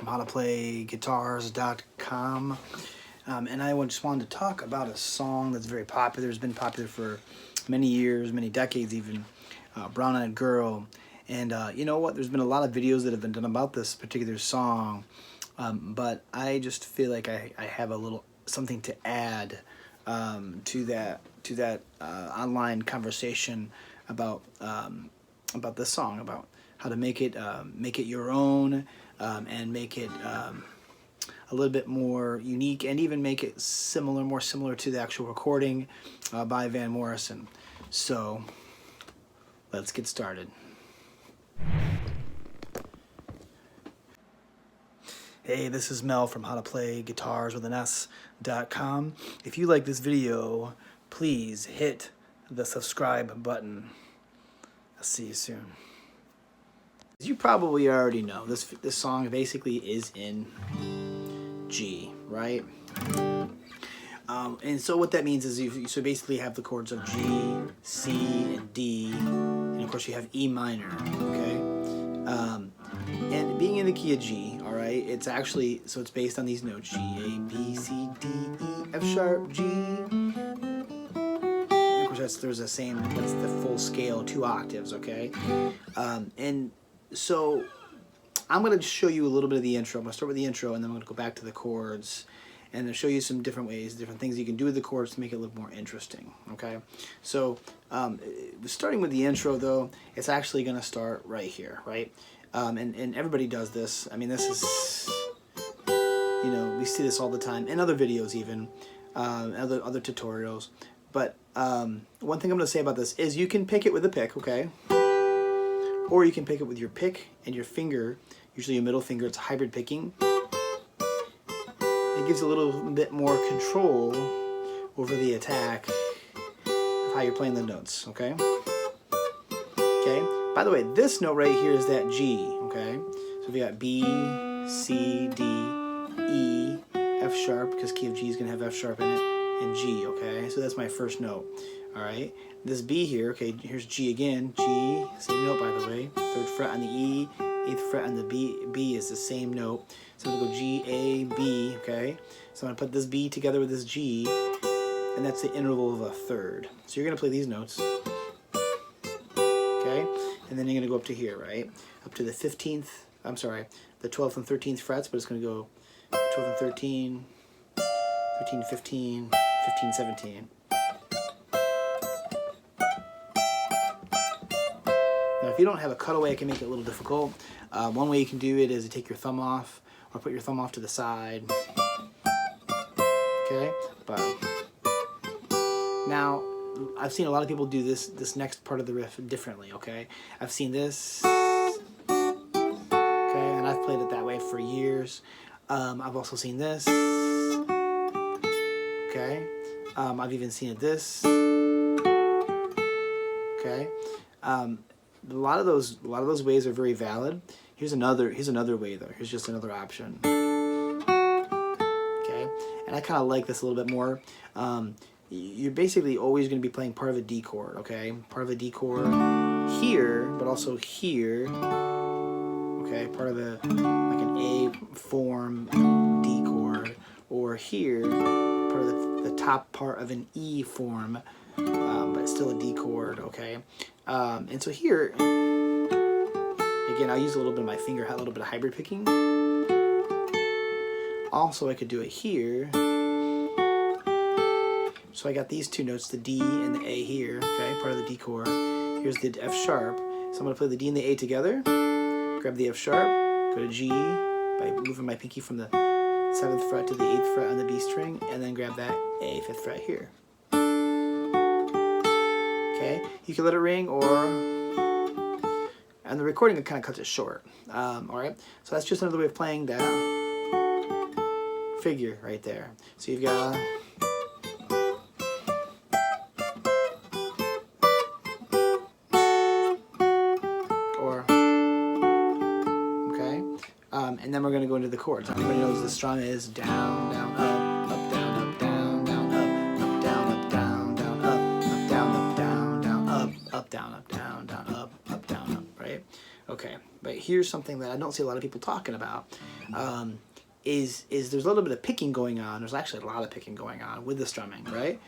howtoplayguitars.com, and I just wanted to talk about a song that's very popular. It's been popular for many years, many decades even, Brown Eyed Girl. And you know what? There's been a lot of videos that have been done about this particular song, but I just feel like I have a little something to add to that online conversation about this song, about how to make it your own, and make it a little bit more unique, and even make it more similar to the actual recording by Van Morrison. So let's get started. Hey, this is Mel from howtoplayguitarswithans.com. If you like this video, please hit the subscribe button. I'll see you soon. As you probably already know, this song basically is in G, right? And so what that means is you basically have the chords of G, C, and D, and of course you have E minor, okay? And being in the key of G, all right, it's actually, so it's based on these notes, G, A, B, C, D, E, F sharp, G. And of course that's the full scale, 2 octaves, okay? And so I'm going to show you a little bit of the intro. I'm going to start with the intro, and then I'm going to go back to the chords, and I'll show you some different ways, different things you can do with the chords to make it a little more interesting, okay? So starting with the intro, though, it's actually going to start right here, right? And everybody does this. I mean, this is, you know, we see this all the time in other videos even, other tutorials. But one thing I'm going to say about this is you can pick it with a pick, okay? Or you can pick it with your pick and your finger, usually your middle finger. It's hybrid picking. It gives you a little bit more control over the attack of how you're playing the notes, okay? Okay. By the way, this note right here is that G, okay? So we got B, C, D, E, F sharp, because key of G is going to have F sharp in it, and G, okay? So that's my first note, all right? This B here, okay, here's G again, G, same note by the way, 3rd fret on the E, 8th fret on the B, B is the same note. So I'm going to go G, A, B, okay? So I'm going to put this B together with this G, and that's the interval of a 3rd. So you're going to play these notes, okay? And then you're going to go up to here, right? Up to the 15th, I'm sorry, the 12th and 13th frets, but it's going to go 12 and 13, 13, 15, 15, 17. Now, if you don't have a cutaway, it can make it a little difficult. One way you can do it is to take your thumb off, or put your thumb off to the side. Okay? But now, I've seen a lot of people do this next part of the riff differently, okay? I've seen this, okay, and I've played it that way for years. I've also seen this, okay? I've even seen it this, okay? A lot of those ways are very valid. Here's another way though. Here's just another option. Okay, and I kind of like this a little bit more. You're basically always going to be playing part of a D chord. Okay, part of a D chord here, but also here. Okay, part of like an A form D chord, or here, part of the top part of an E form, but it's still a D chord. Okay. And so here, again, I'll use a little bit of my finger, a little bit of hybrid picking. Also, I could do it here. So I got these 2 notes, the D and the A here, okay, part of the D chord. Here's the F sharp. So I'm going to play the D and the A together, grab the F sharp, go to G by moving my pinky from the 7th fret to the 8th fret on the B string, and then grab that A 5th fret here. Okay, you can let it ring, and the recording kind of cuts it short. All right, so that's just another way of playing that figure right there. So you've got okay, and then we're going to go into the chords. Everybody knows the strum is down, down, up, up, down, up, down, down, up, up, down, up, down, down, up, up, down, up, down, down, up, up, down, up, down, down, up, up, down, up, right? Okay, but here's something that I don't see a lot of people talking about. Is there's a little bit of picking going on. There's actually a lot of picking going on with the strumming, right?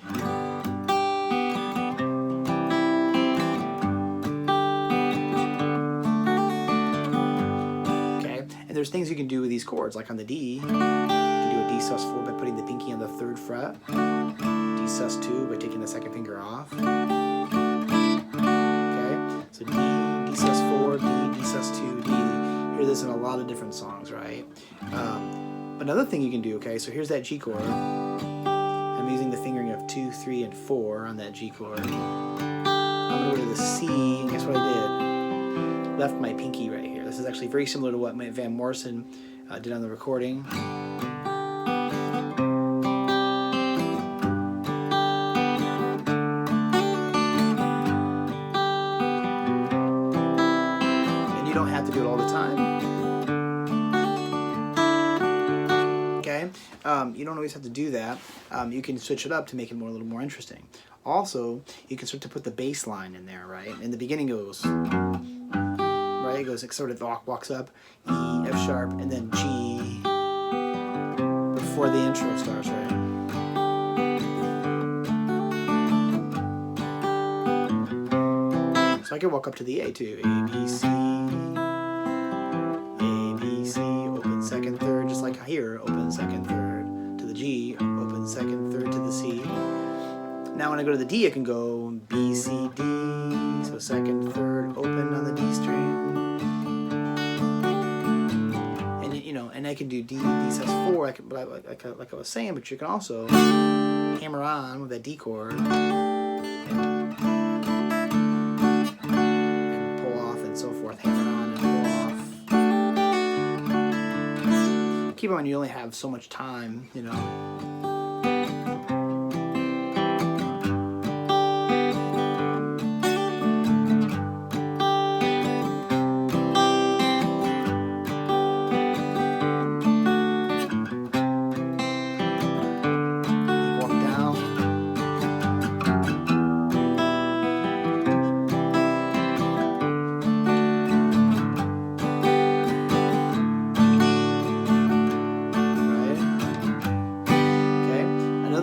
Okay, and there's things you can do with these chords, like on the D. You can do a D sus4 by putting the pinky on the 3rd fret. D sus2 by taking the 2nd finger off. Okay, so D, D sus4, D, D sus2, D. You hear this in a lot of different songs, right? Another thing you can do, okay, so here's that G chord. I'm using the fingering of 2, 3, and 4 on that G chord. I'm going to go to the C, and guess what I did? Left my pinky right here. This is actually very similar to what Van Morrison did on the recording. And you don't have to do it all the time. You don't always have to do that. You can switch it up to make it a little more interesting. Also, you can start to put the bass line in there, right? In the beginning it goes, right? It goes, it sort of walks up, E, F sharp, and then G before the intro starts, right? So I can walk up to the A too. A, B, C, open 2nd, 3rd, just like here, open 2nd, 3rd. G, open 2nd, 3rd to the C. Now when I go to the D, I can go B, C, D. So 2nd, 3rd, open on the D string. And you know, and I can do D, D sus4, like I was saying, but you can also hammer on with that D chord and pull off and so forth, hammer on and pull off. Keep in mind you only have so much time, you know.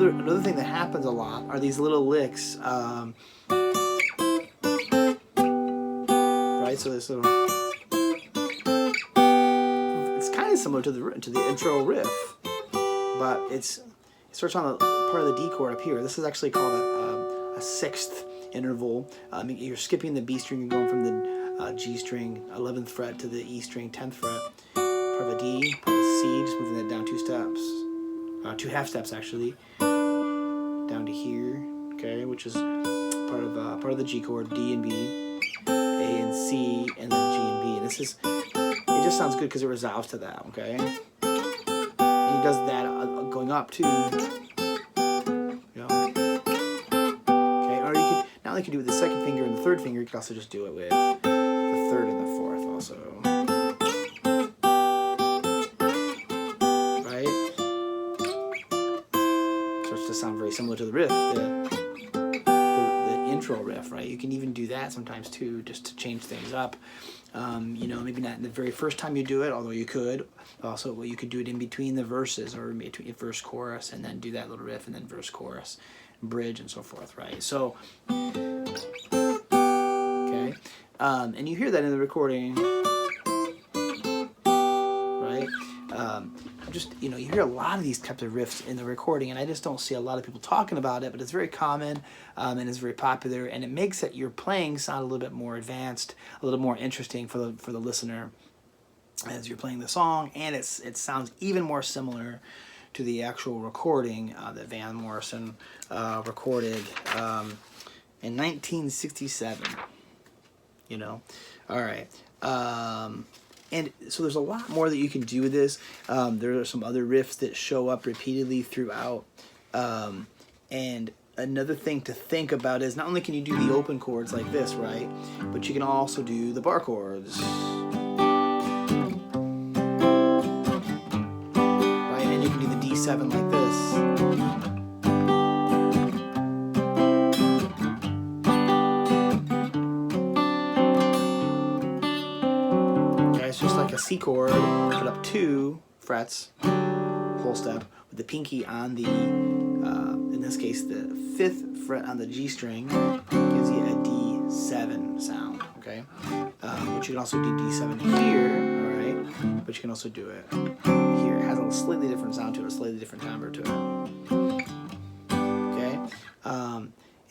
Another thing that happens a lot are these little licks, right? So this little, it's kind of similar to the intro riff, but it starts on a part of the D chord up here. This is actually called a 6th interval. You're skipping the B string and going from the G string 11th fret to the E string 10th fret. Part of a D, part of a C, just moving that down 2 steps, 2 half steps actually. Down to here, okay, which is part of the G chord, D and B, A and C, and then G and B. And this is, it just sounds good because it resolves to that, okay. And he does that going up too, you know. Okay, or you could not only can do it with the 2nd finger and the 3rd finger, you could also just do it with the 3rd and the 4th also. Sound very similar to the riff, the intro riff, right? You can even do that sometimes too, just to change things up. You know, maybe not the very first time you do it, although you could. Also, well, you could do it in between the verses, or in between verse, chorus, and then do that little riff, and then verse, chorus, bridge, and so forth, right? So, okay, and you hear that in the recording, right? Just, you know, you hear a lot of these types of riffs in the recording, and I just don't see a lot of people talking about it, but it's very common, and it's very popular, and it makes it, your playing sound a little bit more advanced, a little more interesting for the listener as you're playing the song, and it sounds even more similar to the actual recording that Van Morrison recorded in 1967, you know. All right. And so there's a lot more that you can do with this. There are some other riffs that show up repeatedly throughout. And another thing to think about is not only can you do the open chords like this, right? But you can also do the bar chords. Right? And you can do the D7 like this. a C chord, put up 2 frets, whole step, with the pinky on the, in this case, the 5th fret on the G string gives you a D7 sound, okay? But you can also do D7 here, all right? But you can also do it here. It has a slightly different sound to it, a slightly different timbre to it, okay?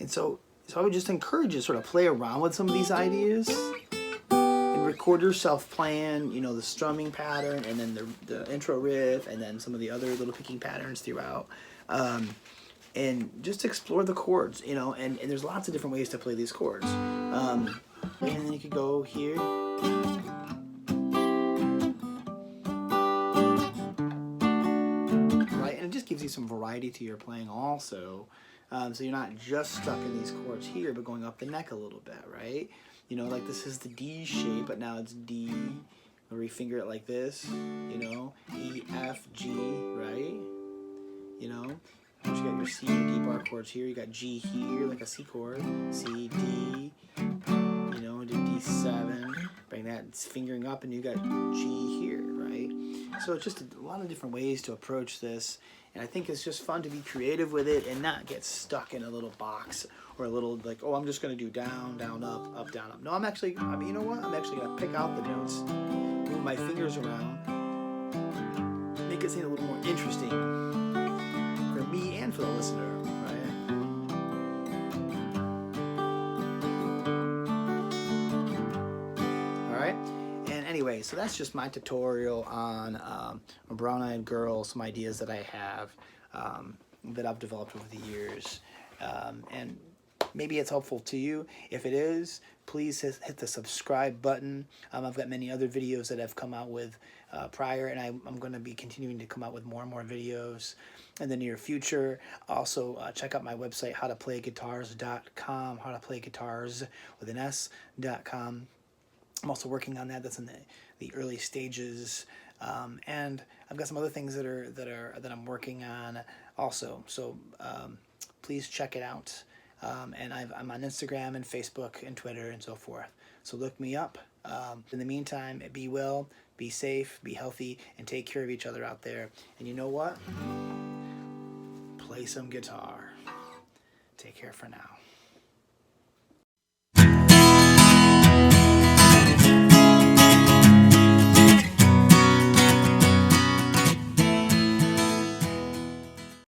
And so I would just encourage you to sort of play around with some of these ideas and record yourself playing, you know, the strumming pattern and then the intro riff and then some of the other little picking patterns throughout. And just explore the chords, you know, and there's lots of different ways to play these chords. And then you could go here. Right, and it just gives you some variety to your playing also. So you're not just stuck in these chords here, but going up the neck a little bit, right? You know, like this is the D shape, but now it's D, where we finger it like this, you know, E, F, G, right? You know, you got your C and D bar chords here, you got G here, like a C chord, C, D, you know, do D7, bring that fingering up, and you got G here, right? So it's just a lot of different ways to approach this. And I think it's just fun to be creative with it and not get stuck in a little box or a little like, oh, I'm just going to do down, down, up, up, down, up. No, I'm actually, I mean, you know what? I'm actually going to pick out the notes, move my fingers around, make it seem a little more interesting for me and for the listener, right? All right. And anyway, so that's just my tutorial on a brown-eyed girl, some ideas that I have that I've developed over the years. And maybe it's helpful to you. If it is, please hit the subscribe button. I've got many other videos that I've come out with prior, and I'm going to be continuing to come out with more and more videos in the near future. Also, check out my website, howtoplayguitars.com, howtoplayguitars with an S.com. I'm also working on that. That's in the early stages, and I've got some other things that I'm working on also. So please check it out. And I'm on Instagram and Facebook and Twitter and so forth. So look me up. In the meantime, be well, be safe, be healthy, and take care of each other out there. And you know what? Play some guitar. Take care for now.